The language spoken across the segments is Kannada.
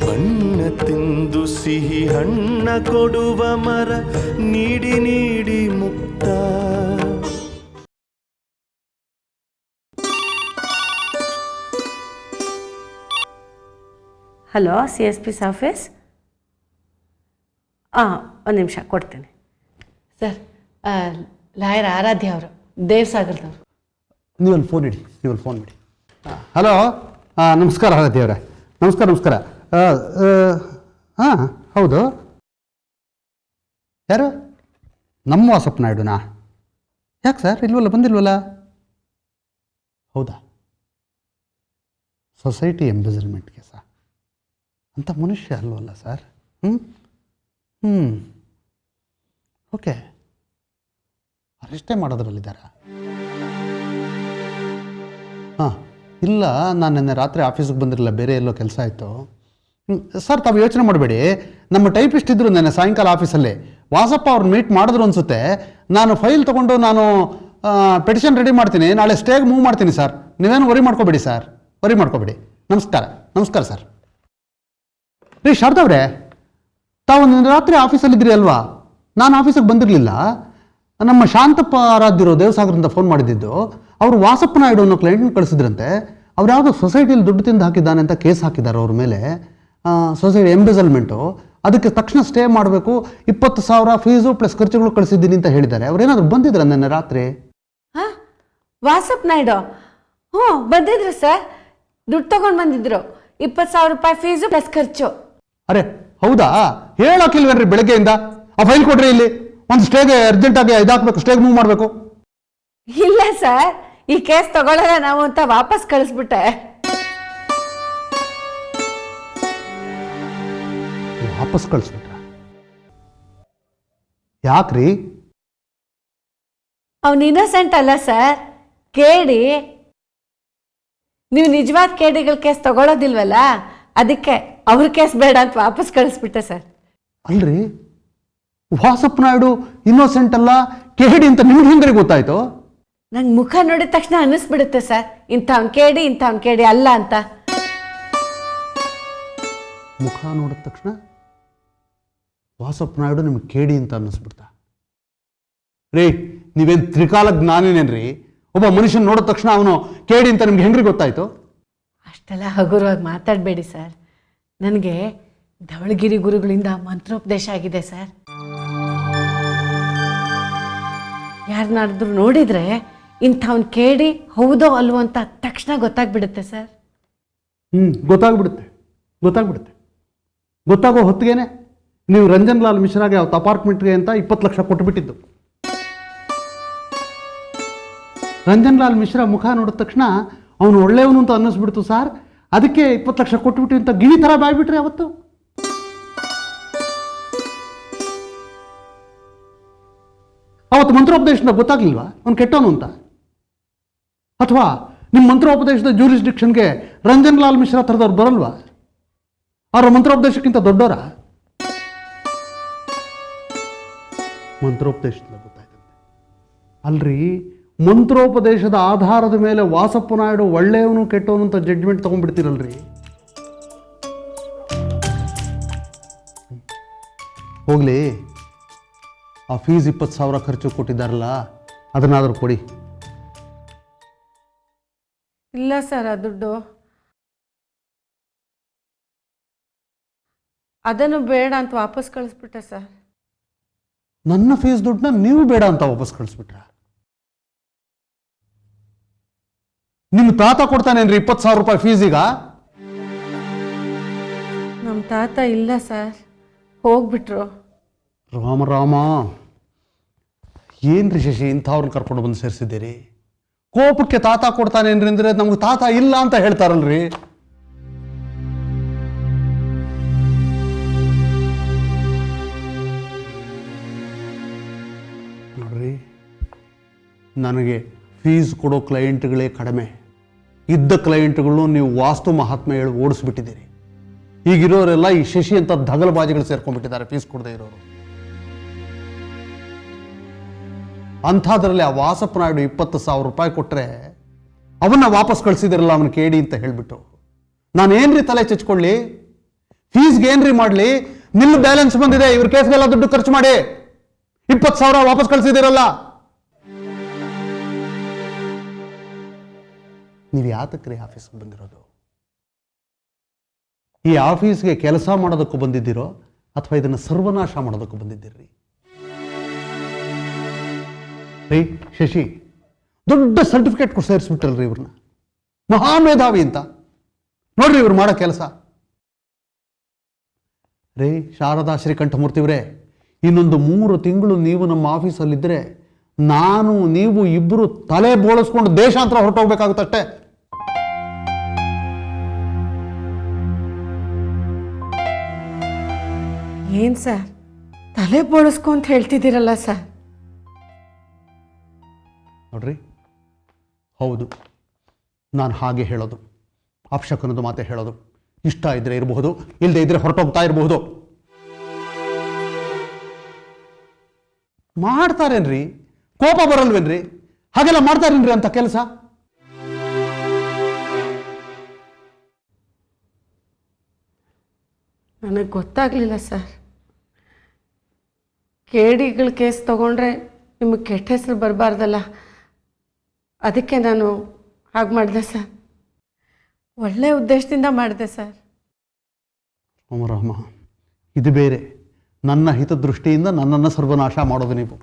ಬಣ್ಣ ತಿಂದು ಸಿಹಿ ಹಣ್ಣ ಕೊಡುವ ಮರ ನೀಡಿ ನೀಡಿ ಮುಕ್ತ. Hello, CSP's office. ಒಂದು ನಿಮಿಷ ಕೊಡ್ತೀನಿ ಸರ್. ಲಾಯರ್ ಆರಾಧ್ಯ ಅವರು, ದೇವಸಾಗರದವರು. ನೀವಲ್ಲಿ ಫೋನ್ ಇಡಿ, ಫೋನ್ ಬಿಡಿ. ಹಲೋ, ನಮಸ್ಕಾರ ಆರಾಧ್ಯ ಅವರೇ. ನಮಸ್ಕಾರ. ಹಾಂ, ಹೌದು. ಯಾರು? ನಮ್ಮ ವಾಸಪ್ಪ ನಾಯ್ಡುನಾ? ಯಾಕೆ ಸರ್ ಬಂದಿಲ್ವಲ್ಲ? ಹೌದಾ? ಸೊಸೈಟಿ ಎಂಬೆಸಲ್ಮೆಂಟ್ ಕೇಸ ಅಂತ ಮನುಷ್ಯ ಅಲ್ವಲ್ಲ ಸರ್? ಓಕೆ, ಅರೆಸ್ಟೇ ಮಾಡೋದ್ರಲ್ಲಿದ್ದಾರಾ? ಹಾಂ, ಇಲ್ಲ, ನಾನು ನಿನ್ನೆ ರಾತ್ರಿ ಆಫೀಸಿಗೆ ಬಂದಿರಲಿಲ್ಲ, ಬೇರೆ ಎಲ್ಲೋ ಕೆಲಸ ಆಯಿತು. ಸರ್, ತಾವು ಯೋಚನೆ ಮಾಡಬೇಡಿ, ನಮ್ಮ ಟೈಪಿಸ್ಟ್ ಇದ್ದರು ನೆನ್ನೆ ಸಾಯಂಕಾಲ ಆಫೀಸಲ್ಲಿ. ವಾಸಪ್ಪ ಅವ್ರನ್ನ ಮೀಟ್ ಮಾಡಿದ್ರು ಅನಿಸುತ್ತೆ. ನಾನು ಫೈಲ್ ತೊಗೊಂಡು ನಾನು ಪೆಟಿಷನ್ ರೆಡಿ ಮಾಡ್ತೀನಿ, ನಾಳೆ ಸ್ಟೇಗೆ ಮೂವ್ ಮಾಡ್ತೀನಿ ಸರ್. ನೀವೇನು ವರಿ ಮಾಡ್ಕೋಬೇಡಿ ಸರ್, ನಮಸ್ಕಾರ ಸರ್. ರೀ ಶಾರದವ್ರೆ, ತಾವು ನಿನ್ನೆ ರಾತ್ರಿ ಆಫೀಸಲ್ಲಿದ್ರಿ ಅಲ್ವಾ? ನಾನು ಆಫೀಸಿಗೆ ಬಂದಿರಲಿಲ್ಲ. ನಮ್ಮ ಶಾಂತಪ್ಪ ಆರಾಧ್ಯರು ದೇವಸಾಗರದಿಂದ ಫೋನ್ ಮಾಡಿದ್ದು. ಅವರು ವಾಸಪ್ಪ ನಾಯ್ಡು ಅನ್ನೋ ಕ್ಲೈಂಟ್ನ ಕಳಿಸಿದ್ರಂತೆ. ಅವ್ರು ಯಾವುದೋ ಸೊಸೈಟಿಯಲ್ಲಿ ದುಡ್ಡು ತಿಂದು ಹಾಕಿದ್ದಾನೆ ಅಂತ ಕೇಸ್ ಹಾಕಿದ್ದಾರೆ ಅವ್ರ ಮೇಲೆ, ಸೊಸೈಟಿ ಎಂಬೆಸಲ್ಮೆಂಟು. ಅದಕ್ಕೆ ತಕ್ಷಣ ಸ್ಟೇ ಮಾಡಬೇಕು, 20,000 ಫೀಸು ಪ್ಲಸ್ ಖರ್ಚುಗಳು ಕಳಿಸಿದ್ದೀನಿ ಅಂತ ಹೇಳಿದ್ದಾರೆ. ಅವ್ರೇನಾದ್ರು ಬಂದಿದ್ರ ನೆನ್ನೆ ರಾತ್ರಿ? ಹಾಂ, ವಾಸಪ್ಪ ನಾಯ್ಡು? ಹ್ಞೂ, ಬಂದಿದ್ರು ಸರ್. ದುಡ್ಡು ತೊಗೊಂಡು ಬಂದಿದ್ರು, 20,000 ರೂಪಾಯಿ ಫೀಸು ಪ್ಲಸ್ ಖರ್ಚು. ಅರೆ ಹೌದಾ? ಹೇಳೋಕಿಲ್ವೇನ್ರಿ ಬೆಳಗ್ಗೆಯಿಂದ? ಆ ಫೈಲ್ ಕೊಡ್ರಿ, ಇಲ್ಲಿ ಒಂದು ಸ್ಟೇಗೆ ಅರ್ಜೆಂಟಾಗಿ ಇದಾಕಬೇಕು, ಸ್ಟೇಗೆ ಮೂವ್ ಮಾಡಬೇಕು. ಇಲ್ಲ ಸರ್, ಈ ಕೇಸ್ ತಗೊಳ್ಳಲ್ಲ ನಾವು ಅಂತ ವಾಪಸ್ ಕಳಿಸ್ಬಿಟ್ಟೆ. ವಾಪಸ್ ಕಳಿಸ್ಬಿಟ್ರ? ಯಾಕ್ರಿ? ಅವ್ನು ಇನ್ನೋಸೆಂಟ್ ಅಲ್ಲ ಸರ್, ಕೇಳಿ. ನೀವು ನಿಜವಾದ ಕೇಡಿಗಳ ಕೇಸ್ ತಗೊಳ್ಳೋದಿಲ್ವಲ್ಲ, ಅದಕ್ಕೆ ಅವ್ರ ಕೇಸ್ ಬೇಡ ಅಂತ ವಾಪಸ್ ಕಳಿಸ್ಬಿಟ್ಟೆ ಸರ್. ಅಲ್ರಿ, ವಾಸಪ್ಪ ನಾಯ್ಡು ಇನ್ನೋಸೆಂಟ್ ಅಲ್ಲ, ಕೇಡಿ ಅಂತ ನಿಮ್ಗೆ ಹೆಂಗ್ರಿ ಗೊತ್ತಾಯ್ತು? ನಂಗೆ ಮುಖ ನೋಡಿದ ತಕ್ಷಣ ಅನ್ನಿಸ್ಬಿಡುತ್ತೆ ಸರ್, ಇಂಥವ್ನು ಕೇಡಿ ಅಲ್ಲ ಅಂತ. ಮುಖ ನೋಡಿದ ತಕ್ಷಣ ವಾಸಪ್ಪ ನಾಯ್ಡು ನಿಮ್ಗೆ ಕೇಡಿ ಅಂತ ಅನ್ನಿಸ್ಬಿಡ್ತಾ? ರೀ, ನೀವೇನು ತ್ರಿಕಾಲ ಜ್ಞಾನಿನೇನ್ರಿ? ಒಬ್ಬ ಮನುಷ್ಯನ ನೋಡಿದ ತಕ್ಷಣ ಅವನು ಕೇಡಿ ಅಂತ ನಿಮ್ಗೆ ಹೆಂಗ್ರಿ ಗೊತ್ತಾಯ್ತು? ಅಷ್ಟೆಲ್ಲ ಹಗುರವಾಗಿ ಮಾತಾಡಬೇಡಿ ಸರ್. ನನಗೆ ಧವಳಗಿರಿ ಗುರುಗಳಿಂದ ಮಂತ್ರೋಪದೇಶ ಆಗಿದೆ ಸರ್. ಯಾರನ್ನಾದ್ರೂ ನೋಡಿದ್ರೆ ಇಂಥವ್ನು ಕೇಡಿ ಹೌದೋ ಅಲ್ವೋ ಅಂತ ತಕ್ಷಣ ಗೊತ್ತಾಗ್ಬಿಡುತ್ತೆ ಸರ್. ಗೊತ್ತಾಗ್ಬಿಡುತ್ತೆ. ಗೊತ್ತಾಗೋ ಹೊತ್ತಿಗೆನೆ ನೀವು ರಂಜನ್ ಲಾಲ್ ಮಿಶ್ರಾಗೆ ಅವತ್ತು ಅಪಾರ್ಟ್ಮೆಂಟ್ಗೆ ಅಂತ 20 ಲಕ್ಷ ಕೊಟ್ಟುಬಿಟ್ಟಿದ್ದು. ರಂಜನ್ ಲಾಲ್ ಮಿಶ್ರಾ ಮುಖ ನೋಡಿದ ತಕ್ಷಣ ಅವನು ಒಳ್ಳೆಯವನು ಅಂತ ಅನ್ನಿಸ್ಬಿಡ್ತು ಸರ್. ಅದಕ್ಕೆ 20 ಲಕ್ಷ ಕೊಟ್ಟುಬಿಟ್ಟು ಅಂತ ಗಿಣಿ ಥರ ಬಾಯ್ಬಿಟ್ರೆ ಅವತ್ತು. ಅವತ್ತು ಮಂತ್ರೋಪದೇಶದಿಂದ ಗೊತ್ತಾಗ್ಲಿಲ್ವಾ ಅವ್ನು ಕೆಟ್ಟವನು ಅಂತ? ಅಥವಾ ನಿಮ್ಮ ಮಂತ್ರೋಪದೇಶದ ಜ್ಯೂರಿಸ್ಡಿಕ್ಷನ್ಗೆ ರಂಜನ್ ಲಾಲ್ ಮಿಶ್ರಾ ಥರದವ್ರು ಬರಲ್ವಾ? ಅವರ ಮಂತ್ರೋಪದೇಶಕ್ಕಿಂತ ದೊಡ್ಡವರ? ಮಂತ್ರೋಪದೇಶದಿಂದ ಗೊತ್ತಾಯ್ತಂತೆ. ಅಲ್ರಿ, ಮಂತ್ರೋಪದೇಶದ ಆಧಾರದ ಮೇಲೆ ವಾಸಪ್ಪ ನಾಯ್ಡು ಒಳ್ಳೆಯವನು ಕೆಟ್ಟವನು ಅಂತ ಜಡ್ಜ್ಮೆಂಟ್ ತಗೊಂಡ್ಬಿಡ್ತೀರಲ್ರಿ. ಹೋಗ್ಲಿ, ಆ ಫೀಸ್ 20,000 ಖರ್ಚು ಕೊಟ್ಟಿದ್ದಾರಲ್ಲ, ಅದನ್ನಾದರೂ ಕೊಡಿ. ಇಲ್ಲ ಸರ್, ಆ ದುಡ್ಡು ಅದನ್ನು ಬೇಡ ಅಂತ ವಾಪಸ್ ಕಳಿಸ್ಬಿಟ್ಟೆ ಸರ್. ನನ್ನ ಫೀಸ್ ದುಡ್ಡನ್ನ ನೀವು ಬೇಡ ಅಂತ ವಾಪಸ್ ಕಳಿಸ್ಬಿಟ್ರ? ನಿಮ್ಮ ತಾತ ಕೊಡ್ತಾನೇನ್ರಿ 20,000 ರೂಪಾಯಿ ಫೀಸಿಗ? ನಮ್ಮ ತಾತ ಇಲ್ಲ ಸರ್, ಹೋಗ್ಬಿಟ್ರು. ರಾಮ, ಏನ್ರಿ ಶಶಿ ಇಂಥವ್ರನ್ನ ಕರ್ಕೊಂಡು ಬಂದು ಸೇರಿಸಿದ್ದೀರಿ? ಕೋಪಕ್ಕೆ ತಾತ ಕೊಡ್ತಾನೇನ್ರಿ ಅಂದ್ರೆ ನಮ್ಗೆ ತಾತ ಇಲ್ಲ ಅಂತ ಹೇಳ್ತಾರಲ್ರಿ. ನೋಡ್ರಿ, ನನಗೆ ಫೀಸ್ ಕೊಡೋ ಕ್ಲೈಂಟ್ಗಳೇ ಕಡಿಮೆ. ಇದ್ದ ಕ್ಲೈಂಟ್ಗಳು ನೀವು ವಾಸ್ತು ಮಹಾತ್ಮೆ ಹೇಳಿ ಓಡಿಸ್ಬಿಟ್ಟಿದ್ದೀರಿ. ಈಗಿರೋರೆಲ್ಲ ಈ ಶಶಿ ಅಂತ ದಗಲಬಾಜಿಗಳು ಸೇರ್ಕೊಂಡ್ಬಿಟ್ಟಿದ್ದಾರೆ ಫೀಸ್ ಕೊಡದೆ ಇರೋರು. ಅಂಥದ್ರಲ್ಲಿ ಆ ವಾಸಪ್ಪ ನಾಯ್ಡು 20,000 ರೂಪಾಯಿ ಕೊಟ್ಟರೆ ಅವನ್ನ ವಾಪಸ್ ಕಳಿಸಿದಿರಲ್ಲ ಅವನ ಕೇಡಿ ಅಂತ ಹೇಳಿಬಿಟ್ಟು ನಾನೇನ್ರಿ ತಲೆ ಚಚ್ಕೊಳ್ಳಿ? ಫೀಸ್ಗೆ ಏನ್ರಿ ಮಾಡಲಿ? ನಿಲ್ ಬ್ಯಾಲೆನ್ಸ್ ಬಂದಿದೆ, ಇವ್ರ ಕೇಸ್ಗೆಲ್ಲ ದುಡ್ಡು ಖರ್ಚು ಮಾಡಿ 20,000 ವಾಪಸ್ ಕಳಿಸಿದಿರಲ್ಲ. ನೀವು ಯಾತಕ್ರಿ ಆಫೀಸ್ಗೆ ಬಂದಿರೋದು? ಈ ಆಫೀಸ್ಗೆ ಕೆಲಸ ಮಾಡೋದಕ್ಕೂ ಬಂದಿದ್ದೀರೋ ಅಥವಾ ಇದನ್ನು ಸರ್ವನಾಶ ಮಾಡೋದಕ್ಕೂ ಬಂದಿದ್ದೀರಿ? ರೀ ಶಶಿ, ದೊಡ್ಡ ಸರ್ಟಿಫಿಕೇಟ್ ಕೊಟ್ಟು ಸೇರಿಸ್ಬಿಟ್ಟಲ್ರಿ ಇವ್ರನ್ನ, ಮಹಾಮೇಧಾವಿ ಅಂತ. ನೋಡ್ರಿ ಇವ್ರು ಮಾಡೋ ಕೆಲಸ. ರೇ ಶಾರದಾ ಶ್ರೀಕಂಠಮೂರ್ತಿಯವರೇ, ಇನ್ನೊಂದು 3 ತಿಂಗಳು ನೀವು ನಮ್ಮ ಆಫೀಸಲ್ಲಿದ್ದರೆ ನಾನು ನೀವು ಇಬ್ಬರು ತಲೆ ಬೋಳಿಸ್ಕೊಂಡು ದೇಶಾಂತರ ಹೊರಟೋಗ್ಬೇಕಾಗುತ್ತಷ್ಟೇ. ಏನು ಸರ್, ತಲೆ ಬೋಳಿಸ್ಕೊ ಅಂತ ಹೇಳ್ತಿದ್ದೀರಲ್ಲ ಸರ್? ನೋಡ್ರಿ, ಹೌದು, ನಾನು ಹಾಗೆ ಹೇಳೋದು, ಅಪಶಕನದ ಮಾತೆ ಹೇಳೋದು. ಇಷ್ಟ ಇದ್ರೆ ಇರಬಹುದು, ಇಲ್ಲದೆ ಇದ್ರೆ ಹೊರಟೋಗ್ತಾ ಇರಬಹುದು. ಮಾಡ್ತಾರೇನ್ರಿ? ಕೋಪ ಬರಲ್ವೇನ್ರಿ? ಹಾಗೆಲ್ಲ ಮಾಡ್ತಾರೇನ್ರಿ ಅಂತ ಕೆಲಸ? ನನಗೆ ಗೊತ್ತಾಗಲಿಲ್ಲ ಸರ್. ಕೇಡಿಗಳ ಕೇಸ್ ತಗೊಂಡ್ರೆ ನಿಮಗೆ ಕೆಟ್ಟ ಹೆಸರು ಬರಬಾರ್ದಲ್ಲ, ಅದಕ್ಕೆ ನಾನು ಹಾಗೆ ಮಾಡಿದೆ ಸರ್. ಒಳ್ಳೆಯ ಉದ್ದೇಶದಿಂದ ಮಾಡಿದೆ ಸರ್. ರಾಮ, ಇದು ಬೇರೆ. ನನ್ನ ಹಿತದೃಷ್ಟಿಯಿಂದ ನನ್ನನ್ನು ಸರ್ವನಾಶ ಮಾಡೋದು ನೀವು.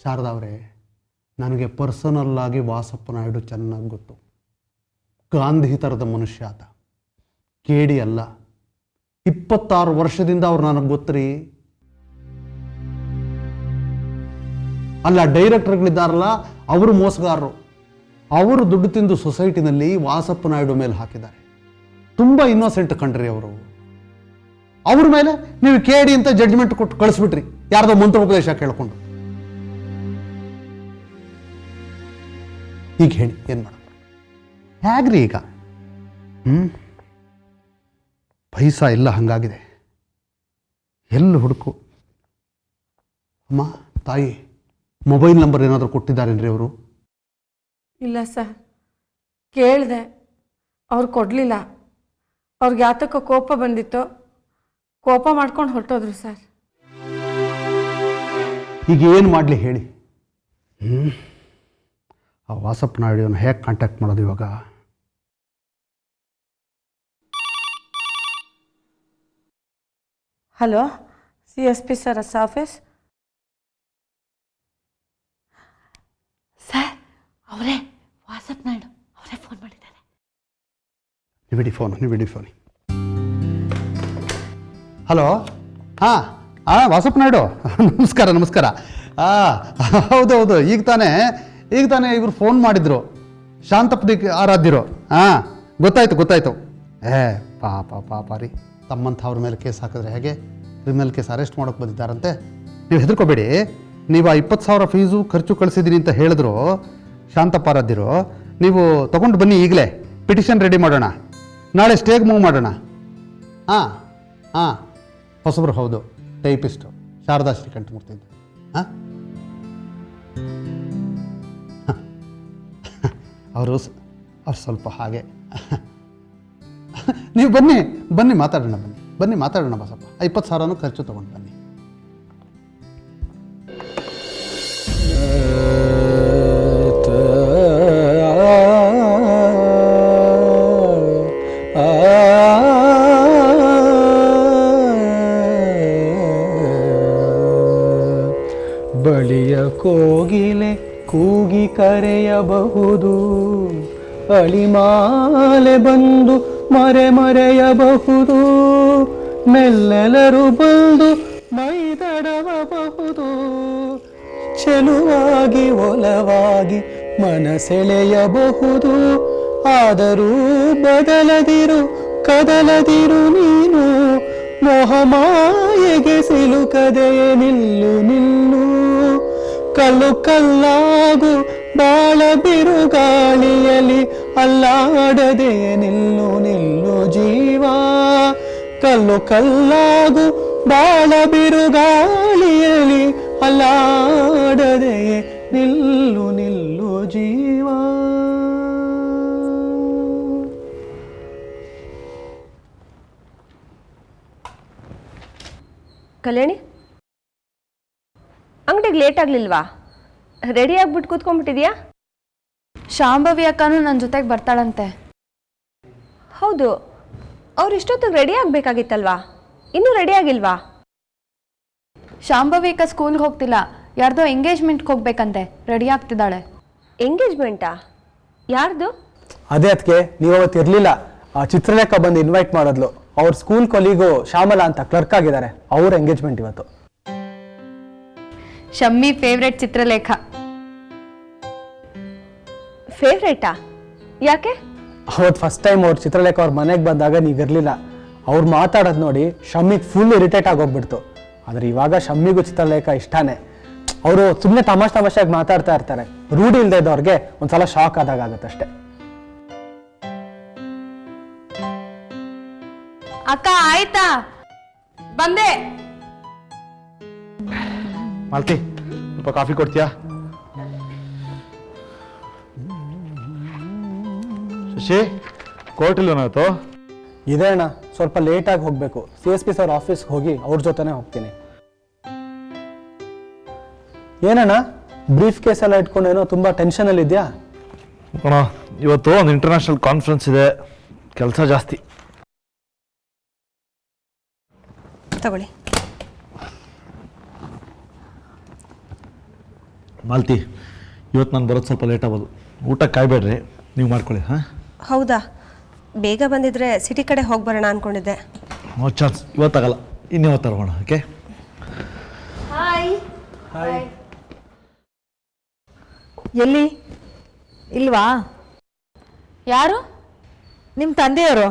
ಶಾರದಾ ಅವರೇ, ನನಗೆ ಪರ್ಸನಲ್ ಆಗಿ ವಾಸಪ್ಪ ನಾಯ್ಡು ಚೆನ್ನಾಗಿ ಗೊತ್ತು. ಗಾಂಧಿ ಥರದ ಮನುಷ್ಯ ಆತ, ಕೇಡಿ ಅಲ್ಲ. 26 ವರ್ಷದಿಂದ ಅವ್ರು ನನಗೆ ಗೊತ್ತ್ರಿ. ಅಲ್ಲ, ಡೈರೆಕ್ಟರ್ಗಳಿದ್ದಾರಲ್ಲ, ಅವರು ಮೋಸಗಾರರು. ಅವರು ದುಡ್ಡು ತಿಂದು ಸೊಸೈಟಿನಲ್ಲಿ ವಾಸಪ್ಪ ನಾಯ್ಡು ಮೇಲೆ ಹಾಕಿದ್ದಾರೆ. ತುಂಬ ಇನ್ನೋಸೆಂಟ್ ಕಂಡ್ರಿ ಅವರು. ಅವ್ರ ಮೇಲೆ ನೀವು ಕೇಡಿ ಅಂತ ಜಡ್ಜ್ಮೆಂಟ್ ಕೊಟ್ಟು ಕಳಿಸ್ಬಿಟ್ರಿ, ಯಾರ್ದೋ ಮಂತ್ರೋಪದೇಶ ಕೇಳ್ಕೊಂಡು. ಈಗ ಹೇಳಿ, ಏನು ಮಾಡೋದು? ಹೇಗ್ರಿ ಈಗ? ಪೈಸಾ ಇಲ್ಲ, ಹಂಗಾಗಿದೆ. ಎಲ್ಲಿ ಹುಡುಕು? ಅಮ್ಮ, ತಾಯಿ, ಮೊಬೈಲ್ ನಂಬರ್ ಏನಾದರೂ ಕೊಟ್ಟಿದ್ದಾರೇನ್ರಿ ಅವರು? ಇಲ್ಲ ಸರ್, ಕೇಳಿದೆ, ಅವ್ರು ಕೊಡಲಿಲ್ಲ. ಅವ್ರಿಗೆ ಯಾತಕ್ಕೋ ಕೋಪ ಬಂದಿತ್ತು, ಕೋಪ ಮಾಡ್ಕೊಂಡು ಹೊರಟೋದ್ರು ಸರ್. ಈಗ ಏನು ಮಾಡಲಿ ಹೇಳಿ? ಆ ವಾಸಪ್ಪ ನಾಯ್ಡುವನ್ನು ಹೇಗೆ ಕಾಂಟ್ಯಾಕ್ಟ್ ಮಾಡೋದು ಇವಾಗ? Hello, CSP sir office. Sir, ಅವರೇ ವಾಸಪ್ಪ ನಾಯ್ಡು ಅವರೇ ಫೋನ್ ಮಾಡಿದ್ದಾರೆ. ನೀವು ಬಿಡಿ ಫೋನ್. ಹಲೋ, ಹಾಂ ವಾಸಪ್ಪ ನಾಯ್ಡು, ನಮಸ್ಕಾರ. ಹೌದು, ಈಗ ತಾನೇ ಇವರು ಫೋನ್ ಮಾಡಿದ್ರು, ಶಾಂತಪದಿ ಆರಾಧ್ಯರು. ಗೊತ್ತಾಯ್ತು. ಪಾಪ ರೀ, ತಮ್ಮಂಥವ್ರ ಮೇಲೆ ಕೇಸ್ ಹಾಕಿದ್ರೆ ಹೇಗೆ? ಕ್ರಿಮಿನಲ್ ಕೇಸ್ ಅರೆಸ್ಟ್ ಮಾಡೋಕೆ ಬಂದಿದ್ದಾರಂತೆ. ನೀವು ಹೆದರ್ಕೋಬೇಡಿ. ನೀವು ಆ 20,000 ಫೀಸು ಖರ್ಚು ಕಳಿಸಿದ್ದೀನಿ ಅಂತ ಹೇಳಿದ್ರು ಶಾಂತಪ್ಪ ಆರಾಧ್ಯರು. ನೀವು ತೊಗೊಂಡು ಬನ್ನಿ, ಈಗಲೇ ಪಿಟಿಷನ್ ರೆಡಿ ಮಾಡೋಣ, ನಾಳೆ ಸ್ಟೇಗೆ ಮೂವ್ ಮಾಡೋಣ. ಹೊಸಬ್ರು, ಹೌದು, ಟೈಪಿಸ್ಟು ಶಾರದಾ ಶ್ರೀಕಂಠಮೂರ್ತಿ ಅಂತ. ಅವರು ಸ್ವಲ್ಪ ಹಾಗೆ. ನೀವು ಬನ್ನಿ ಮಾತಾಡೋಣ ಬಸಪ್ಪ. 20,000 ಖರ್ಚು ತೊಗೊಂಡು ಬನ್ನಿ. ಬಳಿಯ ಕೋಗಿಲೆ ಕೂಗಿ ಕರೆಯಬಹುದು, ಅಳಿಮಾಲೆ ಬಂದು ಮರೆಯಬಹುದು, ಮೆಲ್ಲೆಲರು ಬಂದು ಮೈದಡವಬಹುದು, ಚೆಲುವಾಗಿ ಒಲವಾಗಿ ಮನಸೆಳೆಯಬಹುದು. ಆದರೂ ಬದಲದಿರು ಕದಲದಿರು ನೀನು, ಮೋಹಮಾಯೆಗೆ ಸಿಲುಕದೆಯೇ ನಿಲ್ಲು. ಕಲ್ಲಾಗು ಬಾಳ ಬಿರುಗಾಳಿಯಲಿ ಅಲ್ಲಾಡದೆ ನಿಲ್ಲು ಜೀವ. ಕಲ್ಲಾಗು ಬಾಳ ಬಿರುಗಾಳಿಯಲಿ ಅಲ್ಲಾಡದೆ ನಿಲ್ಲು ಜೀವ. ಕಲ್ಯಾಣಿ, ಅಂಗಡಿಗೆ ಲೇಟ್ ಆಗಲಿಲ್ವಾ? ರೆಡಿ ಆಗ್ಬಿಟ್ಟು ಕೂತ್ಕೊಂಡ್ಬಿಟ್ಟಿದ್ಯಾ? ಶಾಂಭವಿ ಅಕ್ಕನೂ ನನ್ನ ಜೊತೆಗೆ ಬರ್ತಾಳಂತೆ. ಹೌದು, ಅವ್ರು ಇಷ್ಟೊತ್ತಿಗೆ ರೆಡಿ ಆಗಬೇಕಾಗಿತ್ತಲ್ವಾ? ಇನ್ನೂ ರೆಡಿ ಆಗಿಲ್ವಾ? ಶಾಂಭವಿ ಅಕ್ಕ ಸ್ಕೂಲ್ಗೆ ಹೋಗ್ತಿಲ್ಲ, ಯಾರ್ದೋ ಎಂಗೇಜ್ಮೆಂಟ್ಗೆ ಹೋಗ್ಬೇಕಂತೆ, ರೆಡಿ ಆಗ್ತಿದ್ದಾಳೆ. ಎಂಗೇಜ್ಮೆಂಟಾ? ಯಾರ್ದು? ಅದೇ ಅದಕ್ಕೆ ನೀವು ಅವತ್ತು ಇರಲಿಲ್ಲ. ಚಿತ್ರಲೇಖ ಬಂದು ಇನ್ವೈಟ್ ಮಾಡಿದ್ಲು. ಅವ್ರ ಸ್ಕೂಲ್ ಕೊಲೀಗು ಶ್ಯಾಮಲಾ ಅಂತ ಕ್ಲರ್ಕ್ ಆಗಿದ್ದಾರೆ, ಅವ್ರ ಎಂಗೇಜ್ಮೆಂಟ್ ಇವತ್ತು. ಶಮ್ಮಿ ಫೇವ್ರೆಟ್ ಚಿತ್ರಲೇಖ. ಫೇವ್ರೇಟಾ? ಯಾಕೆ? ಅವತ್ತು ಫಸ್ಟ್ ಟೈಮ್ ಅವ್ರು ಚಿತ್ರಲೇಖ ಅವ್ರ ಮನೆಗೆ ಬಂದಾಗ ನೀವಿರಲಿಲ್ಲ. ಅವ್ರು ಮಾತಾಡೋದು ನೋಡಿ ಶಮ್ಮಿಗೆ ಫುಲ್ ಇರಿಟೇಟ್ ಆಗೋಗ್ಬಿಡ್ತು. ಆದರೆ ಇವಾಗ ಶಮ್ಮಿಗೂ ಚಿತ್ರಲೇಖ ಇಷ್ಟಾನೇ. ಅವರು ಸುಮ್ಮನೆ ತಮಾಷೆಯಾಗಿ ಮಾತಾಡ್ತಾ ಇರ್ತಾರೆ. ರೂಢಿ ಇಲ್ಲದೆ ಇದ್ದವ್ರಿಗೆ ಒಂದ್ಸಲ ಶಾಕ್ ಆದಾಗ ಆಗುತ್ತಷ್ಟೆ. ಅಕ್ಕ ಆಯ್ತಾ? ಬಂದೆ. ಮಾಲ್ತಿ, ಸ್ವಲ್ಪ ಕಾಫಿ ಕೊಡ್ತೀಯಾ? ಶಶಿ, ಕೋರ್ಟ್ ಇಲ್ವನಾಯ್ತು? ಇದೆ ಅಣ್ಣ, ಸ್ವಲ್ಪ ಲೇಟಾಗಿ ಹೋಗಬೇಕು. CSP ಸರ್ ಆಫೀಸ್ಗೆ ಹೋಗಿ ಅವ್ರ ಜೊತೆನೇ ಹೋಗ್ತೀನಿ. ಏನಣ್ಣ ಬ್ರೀಫ್ ಕೇಸ್ ಎಲ್ಲ ಇಟ್ಕೊಂಡು ಏನೋ ತುಂಬ ಟೆನ್ಷನಲ್ಲಿ ಇದೆಯಾ? ಅಣ್ಣ, ಇವತ್ತು ಒಂದು ಇಂಟರ್ನ್ಯಾಷನಲ್ ಕಾನ್ಫರೆನ್ಸ್ ಇದೆ, ಕೆಲಸ ಜಾಸ್ತಿ. ತಗೊಳ್ಳಿ. ಮಾಲ್ತಿ, ಇವತ್ತು ನಾನು ಬರೋದು ಸ್ವಲ್ಪ ಲೇಟ್ ಆಗೋದು. ಊಟಕ್ಕೆ ಕಾಯ್ಬೇಡ್ರಿ, ನೀವು ಮಾಡ್ಕೊಳ್ಳಿ. ಹಾಂ, ಹೌದಾ? ಬೇಗ ಬಂದಿದ್ರೆ ಸಿಟಿ ಕಡೆ ಹೋಗಿ ಬರೋಣ ಅನ್ಕೊಂಡಿದ್ದೆ. ನೋ ಚಾನ್ಸ್, ಇವತ್ತಾಗಲ್ಲ, ಇನ್ಯಾವತ್ತು ತರೋಣ. ಓಕೆ, ಎಲ್ಲಿ ಇಲ್ವಾ? ಯಾರು? ನಿಮ್ಮ ತಂದೆಯವರು?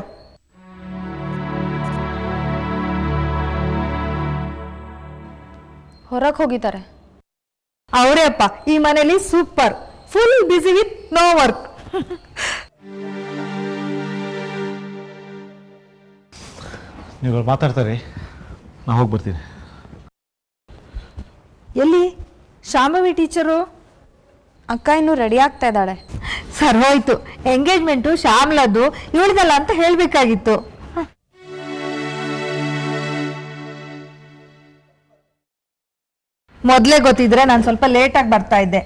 ಹೊರಗೆ ಹೋಗಿದ್ದಾರೆ. ಅವರೇ ಅಪ್ಪ, ಈ ಮನೇಲಿ super, full busy with no work. ನೀವು ಮಾತಾಡ್ತಾರೆ, ನಾ ಹೋಗಿ ಬರ್ತೀನಿ. ಎಲ್ಲಿ ಶಾಂಭವಿ ಟೀಚರು? ಅಕ್ಕ ಇನ್ನೂ ರೆಡಿ ಆಗ್ತಾ ಇದ್ದಾಳೆ. ಸರ್ವೋಯ್ತು, ಎಂಗೇಜ್ಮೆಂಟು ಶ್ಯಾಮ್ಲದ್ದು ಇವಳಿದಲ್ಲ ಅಂತ ಹೇಳಬೇಕಾಗಿತ್ತು. ಮೊದಲೇ ಗೊತ್ತಿದ್ರೆ ನಾನು ಸ್ವಲ್ಪ ಲೇಟಾಗಿ ಬರ್ತಾ ಇದ್ದೆ.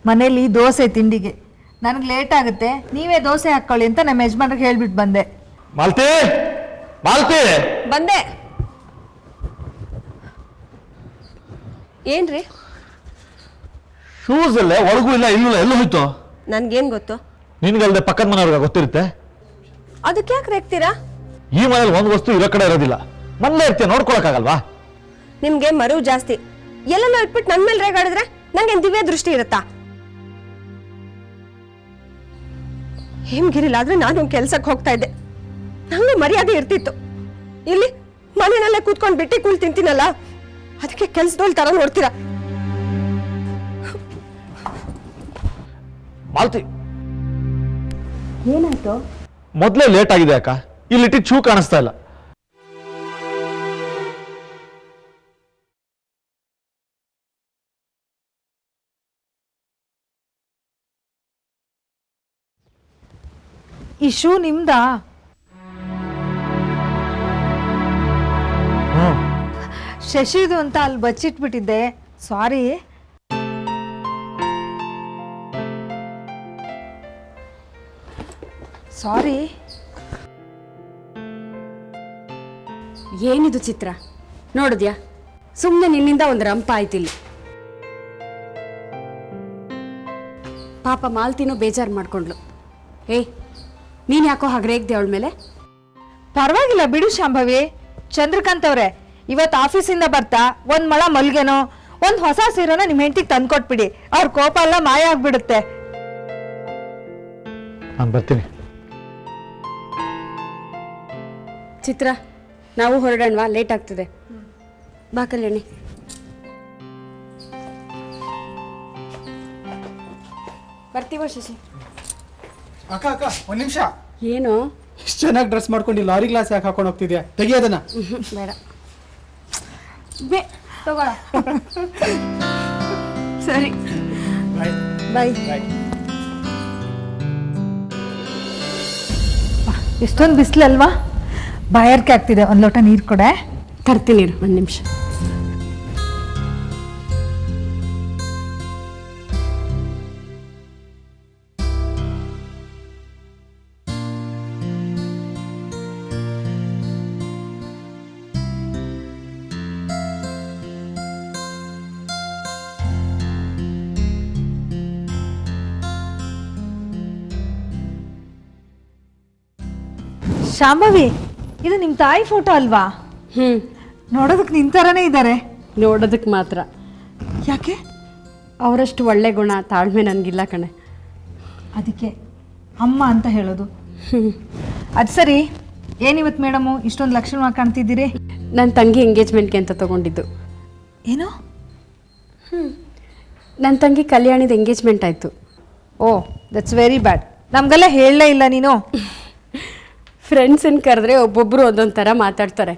ಮನೇಲಿ ದೋಸೆ ತಿಂಡಿಗೆ ನನಗೆ ಲೇಟ್ ಆಗುತ್ತೆ, ನೀವೇ ದೋಸೆ ಹಾಕ್ಕೊಳ್ಳಿ ಅಂತ ನಮ್ಮ ಯಜಮಾನ್ರಿಗೆ ಹೇಳ್ಬಿಟ್ಟು ಬಂದೆ. ಮಾಲ್ತಿ, ಮಾಲ್ತಿ, ಬಂದೆ. ಏನ್ರಿ? ಶೂಸ್ ಅಲ್ಲೇ ಒಳಗೂ ಇಲ್ಲ, ಇಲ್ಲೂ ಇಲ್ಲ, ಎಲ್ಲೂ ಹೋಯ್ತು? ನನ್ಗೇನು ಗೊತ್ತು? ನಿನ್ಗಲ್ದೆ ಪಕ್ಕದ ಮನೆಯವ್ರಿಗೆ ಗೊತ್ತಿರುತ್ತೆ. ಅದಕ್ಕೆ ಯಾಕೆ ರೇಗ್ತೀರಾ? ಈ ಮನೇಲಿ ಒಂದು ವಸ್ತು ಇರೋ ಕಡೆ ಇರೋದಿಲ್ಲ, ಮೊದಲೇ ಇರ್ತೀಯ, ನೋಡ್ಕೊಳಕ್ಕಾಗಲ್ವಾ? ನಿಮ್ಗೆ ಮರುವು ಜಾಸ್ತಿ. ಎಲ್ಲೆಲ್ಲ ಇಟ್ಬಿಟ್ಟು ನನ್ನ ಮೇಲೆ ರೇಗಾಡಿದ್ರೆ ನಂಗೆ ದಿವ್ಯ ದೃಷ್ಟಿ ಇರುತ್ತಾ? ಹೇಮಗಿರಿಲಾದ್ರೆ ನಾನು ಕೆಲ್ಸಕ್ಕೆ ಹೋಗ್ತಾ ಇದ್ದೆ, ನಂಗೆ ಮರ್ಯಾದೆ ಇರ್ತಿತ್ತು. ಇಲ್ಲಿ ಮನೆಯಲ್ಲೇ ಕೂತ್ಕೊಂಡು ಬಿಟ್ಟು ಕೂಲ್ ತಿಂತೀನಲ್ಲ, ಅದಕ್ಕೆ ಕೆಲ್ಸದೋಳ್ ತರ ನೋಡ್ತೀರಾ? ಮಾಲ್ತಿ, ಏನಾಯ್ತು? ಮೊದಲೇ ಲೇಟ್ ಆಗಿದೆ ಅಕ್ಕ, ಇಲ್ಲಿ ಶೂ ಕಾಣಿಸ್ತಾ ಇಲ್ಲ. ಈ ಶೂ ನಿಮ್ದಾ? ಶಶಿದು ಅಂತ ಅಲ್ಲಿ ಬಚ್ಚಿಟ್ಬಿಟ್ಟಿದ್ದೆ, ಸಾರಿ. ಸಾರಿ. ಏನಿದು ಚಿತ್ರ ನೋಡಿದ್ಯಾ? ಸುಮ್ಮನೆ ನಿನ್ನಿಂದ ಒಂದು ರಂಪ ಆಯ್ತಿಲ್ಲ. ಪಾಪ ಮಾಲ್ತಿನೂ ಬೇಜಾರು ಮಾಡ್ಕೊಂಡ್ಲು. ಏಯ್, ನೀನು ಯಾಕೋ ಹಾಗೆ ರೇಗ್ದೆ ಅವಳ ಮೇಲೆ? ಪರವಾಗಿಲ್ಲ ಬಿಡು ಶಾಂಭವಿ. ಚಂದ್ರಕಾಂತ್ ಅವ್ರೆ, ಇವತ್ತು ಆಫೀಸಿಂದ ಬರ್ತಾ ಒಂದ್ ಮೊಳ ಮಲ್ಗೆನೋ ಒಂದ್ ಹೊಸ ಸೀರೆನೋ ನಿಮ್ ಹೆಂಡತಿಗೆ ತಂದ್ಕೊಟ್ಬಿಡಿ, ಅವ್ರ ಕೋಪ ಎಲ್ಲ ಮಾಯ ಆಗ್ಬಿಡುತ್ತೆ. ನಾನು ಬರ್ತೀನಿ. ಚಿತ್ರ, ನಾವು ಹೊರಡೋಣವಾ? ಲೇಟ್ ಆಗ್ತದೆ. ಬಾ ಕಲ್ಯಾಣಿ. ಬರ್ತೀವ ಶಶಿ? ಅಕ್ಕ ಅಕ್ಕ ಒಂದು ನಿಮಿಷ. ಏನು ಇಷ್ಟು ಚೆನ್ನಾಗಿ ಡ್ರೆಸ್ ಮಾಡ್ಕೊಂಡು ಲಾರಿ ಗ್ಲಾಸ್ ಯಾಕೆ ಹಾಕೊಂಡು ಹೋಗ್ತಿದ್ಯಾ? ತೆಗಿಯೋದನ್ನ. ಬೇಡ, ತಗೋಳ. ಸರಿ, ಬೈ. ಎಷ್ಟೊಂದು ಬಿಸಿಲಲ್ವಾ? ಬಾಯಾರಿಕೆ ಆಗ್ತಿದೆ, ಒಂದು ಲೋಟ ನೀರು ಕೊಡೆ. ತರ್ತೀನಿ, ಒಂದು ನಿಮಿಷ. ಶಾಂಭವಿ, ಇದು ನಿಮ್ಮ ತಾಯಿ ಫೋಟೋ ಅಲ್ವಾ? ಹ್ಞೂ, ನೋಡೋದಕ್ಕೆ ನಿಂತರನೇ ಇದ್ದಾರೆ. ನೋಡೋದಕ್ಕೆ ಮಾತ್ರ. ಯಾಕೆ? ಅವರಷ್ಟು ಒಳ್ಳೆ ಗುಣ ತಾಳ್ಮೆ ನನಗಿಲ್ಲ ಕಣೆ. ಅದಕ್ಕೆ ಅಮ್ಮ ಅಂತ ಹೇಳೋದು. ಅದು ಸರಿ, ಏನಿವತ್ತು ಮೇಡಮು ಇಷ್ಟೊಂದು ಲಕ್ಷಣವಾಗಿ ಕಾಣ್ತಿದ್ದೀರಿ? ನನ್ನ ತಂಗಿ ಎಂಗೇಜ್ಮೆಂಟ್ಗೆ ಅಂತ ತೊಗೊಂಡಿದ್ದು. ಏನು? ನನ್ನ ತಂಗಿ ಕಲ್ಯಾಣಿದ ಎಂಗೇಜ್ಮೆಂಟ್ ಆಯಿತು. ಓ, ದಟ್ಸ್ ವೆರಿ ಬ್ಯಾಡ್. ನಮಗೆಲ್ಲ ಹೇಳಲೇ ಇಲ್ಲ ನೀನು. ಫ್ರೆಂಡ್ಸನ್ನು ಕರೆದ್ರೆ ಒಬ್ಬೊಬ್ಬರು ಒಂದೊಂದು ಥರ ಮಾತಾಡ್ತಾರೆ.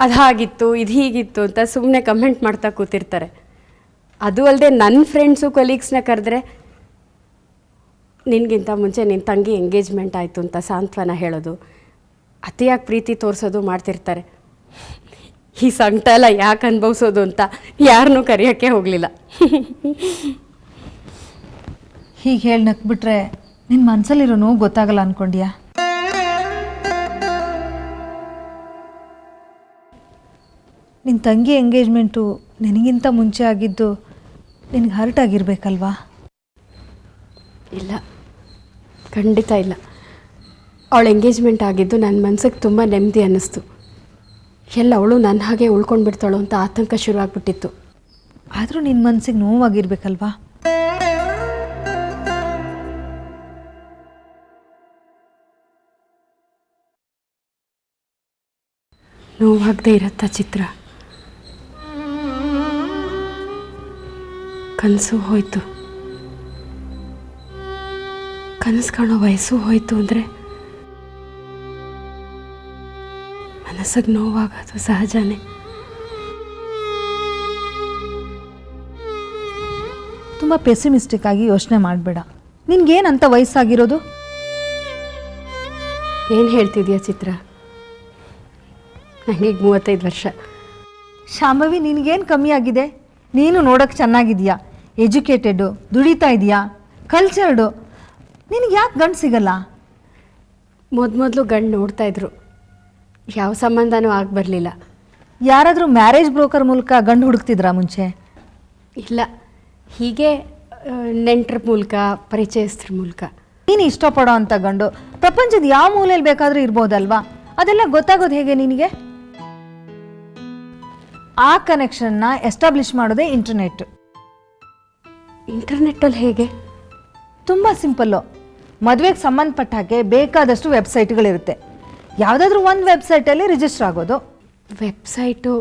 ಅದು ಹಾಗಿತ್ತು, ಇದು ಹೀಗಿತ್ತು ಅಂತ ಸುಮ್ಮನೆ ಕಮೆಂಟ್ ಮಾಡ್ತಾ ಕೂತಿರ್ತಾರೆ. ಅದು ಅಲ್ಲದೆ ನನ್ನ ಫ್ರೆಂಡ್ಸು ಕೊಲೀಗ್ಸ್ನ ಕರೆದ್ರೆ ನಿನಗಿಂತ ಮುಂಚೆ ನಿನ್ನ ತಂಗಿ ಎಂಗೇಜ್ಮೆಂಟ್ ಆಯಿತು ಅಂತ ಸಾಂತ್ವನ ಹೇಳೋದು, ಅತಿಯಾಗಿ ಪ್ರೀತಿ ತೋರಿಸೋದು ಮಾಡ್ತಿರ್ತಾರೆ. ಈ ಸಂಕಟ ಎಲ್ಲ ಯಾಕೆ ಅನುಭವಿಸೋದು ಅಂತ ಯಾರನ್ನೂ ಕರೆಯೋಕ್ಕೆ ಹೋಗಲಿಲ್ಲ. ಹೀಗೆ ಹೇಳಿ ನಕ್ಬಿಟ್ರೆ ನಿನ್ನ ಮನಸ್ಸಲ್ಲಿರೋ ನೋವು ಗೊತ್ತಾಗಲ್ಲ ಅನ್ಕೊಂಡ್ಯಾ? ನಿನ್ನ ತಂಗಿ ಎಂಗೇಜ್ಮೆಂಟು ನಿನಗಿಂತ ಮುಂಚೆ ಆಗಿದ್ದು ನಿನಗೆ ಹರ್ಟ್ ಆಗಿರ್ಬೇಕಲ್ವಾ? ಇಲ್ಲ, ಖಂಡಿತ ಇಲ್ಲ. ಅವಳ ಎಂಗೇಜ್ಮೆಂಟ್ ಆಗಿದ್ದು ನನ್ನ ಮನಸ್ಸಿಗೆ ತುಂಬ ನೆಮ್ಮದಿ ಅನ್ನಿಸ್ತು. ಎಲ್ಲ ಅವಳು ನನ್ನ ಹಾಗೆ ಉಳ್ಕೊಂಡು ಬಿಡ್ತಾಳು ಅಂತ ಆತಂಕ ಶುರುವಾಗ್ಬಿಟ್ಟಿತ್ತು. ಆದರೂ ನಿನ್ನ ಮನಸ್ಸಿಗೆ ನೋವಾಗಿರ್ಬೇಕಲ್ವಾ? ನೋವಾಗದೇ ಇರತ್ತಾ ಚಿತ್ರ? ಕನಸು ಹೋಯ್ತು, ಕನಸು ಕಾಣೋ ವಯಸ್ಸು ಹೋಯ್ತು ಅಂದರೆ ಮನಸ್ಸಿಗೆ ನೋವಾಗೋದು ಸಹಜನೇ. ತುಂಬ ಪೆಸಿಮಿಸ್ಟಿಕ್ ಆಗಿ ಯೋಚನೆ ಮಾಡಬೇಡ. ನಿನ್ಗೇನಂತ ವಯಸ್ಸಾಗಿರೋದು? ಏನು ಹೇಳ್ತಿದ್ಯಾ ಚಿತ್ರ? ನನಗೆ 35 ವರ್ಷ. ಶಾಂಭವಿ, ನಿನಗೇನು ಕಮ್ಮಿ ಆಗಿದೆ? ನೀನು ನೋಡೋಕ್ಕೆ ಚೆನ್ನಾಗಿದೆಯಾ, ಎಜುಕೇಟೆಡು, ದುಡಿತಾ ಇದೆಯಾ, ಕಲ್ಚರ್ಡು. ನಿನಗೆ ಯಾಕೆ ಗಂಡು ಸಿಗಲ್ಲ? ಮೊದಲು ಗಂಡು ನೋಡ್ತಾಯಿದ್ರು, ಯಾವ ಸಂಬಂಧನೂ ಆಗಿ ಬರಲಿಲ್ಲ. ಯಾರಾದರೂ ಮ್ಯಾರೇಜ್ ಬ್ರೋಕರ್ ಮೂಲಕ ಗಂಡು ಹುಡುಕ್ತಿದ್ರಾ ಮುಂಚೆ? ಇಲ್ಲ, ಹೀಗೆ ನೆಂಟರ ಮೂಲಕ, ಪರಿಚಯಸ್ಥರ ಮೂಲಕ. ನೀನು ಇಷ್ಟಪಡೋ ಅಂಥ ಗಂಡು ಪ್ರಪಂಚದ ಯಾವ ಮೂಲೆಯಲ್ಲಿ ಬೇಕಾದರೂ ಇರ್ಬೋದಲ್ವಾ? ಅದೆಲ್ಲ ಗೊತ್ತಾಗೋದು ಹೇಗೆ ನಿನಗೆ? ಆ ಕನೆಕ್ಷನ್ನ ಎಸ್ಟಾಬ್ಲಿಷ್ ಮಾಡೋದೇ ಇಂಟರ್ನೆಟ್. ಇಂಟರ್ನೆಟ್ಟಲ್ಲಿ ಹೇಗೆ? ತುಂಬ ಸಿಂಪಲ್ಲು. ಮದುವೆಗೆ ಸಂಬಂಧಪಟ್ಟ ಹಾಗೆ ಬೇಕಾದಷ್ಟು ವೆಬ್ಸೈಟ್ಗಳಿರುತ್ತೆ. ಯಾವುದಾದ್ರೂ ಒಂದು ವೆಬ್ಸೈಟಲ್ಲಿ ರಿಜಿಸ್ಟರ್ ಆಗೋದು. ವೆಬ್ಸೈಟು,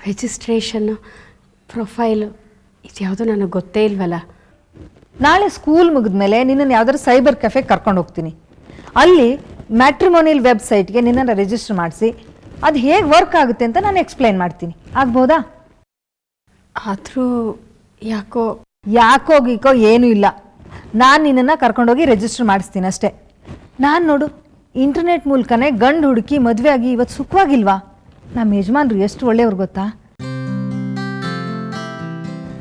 ರಿಜಿಸ್ಟ್ರೇಷನ್ನು, ಪ್ರೊಫೈಲು, ಇದ್ಯಾವುದು ನನಗೆ ಗೊತ್ತೇ ಇಲ್ವಲ್ಲ. ನಾಳೆ ಸ್ಕೂಲ್ ಮುಗಿದ್ಮೇಲೆ ನಿನ್ನನ್ನು ಯಾವುದಾದ್ರು ಸೈಬರ್ ಕೆಫೆಗೆ ಕರ್ಕೊಂಡು ಹೋಗ್ತೀನಿ. ಅಲ್ಲಿ ಮ್ಯಾಟ್ರಿಮೋನಿಯಲ್ ವೆಬ್ಸೈಟ್ಗೆ ನಿನ್ನನ್ನು ರಿಜಿಸ್ಟರ್ ಮಾಡಿಸಿ ಅದು ಹೇಗೆ ವರ್ಕ್ ಆಗುತ್ತೆ ಅಂತ ನಾನು ಎಕ್ಸ್ಪ್ಲೈನ್ ಮಾಡ್ತೀನಿ. ಆಗ್ಬೋದಾ? ಆದರೂ ಯಾಕೋ ಗೀಕೋ ಏನೂ ಇಲ್ಲ. ನಾನು ನಿನ್ನನ್ನು ಕರ್ಕೊಂಡೋಗಿ ರಿಜಿಸ್ಟರ್ ಮಾಡಿಸ್ತೀನಿ ಅಷ್ಟೇ. ನಾನು ನೋಡು, ಇಂಟರ್ನೆಟ್ ಮೂಲಕನೇ ಗಂಡು ಹುಡುಕಿ ಮದುವೆ ಆಗಿ ಇವತ್ತು ಸುಖವಾಗಿಲ್ವಾ? ನಮ್ಮ ಯಜಮಾನ್ರು ಎಷ್ಟು ಒಳ್ಳೆಯವ್ರು ಗೊತ್ತಾ?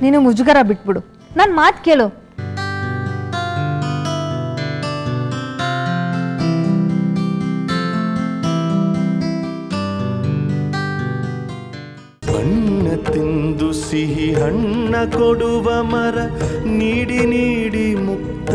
ನೀನು ಮುಜುಗರ ಬಿಟ್ಬಿಡು, ನನ್ನ ಮಾತು ಕೇಳು. ಬಣ್ಣ ತಿಂದು ಸಿಹಿ ಹಣ್ಣ ಕೊಡುವ ಮರ ನೀಡಿ ನೀಡಿ ಮುಕ್ತ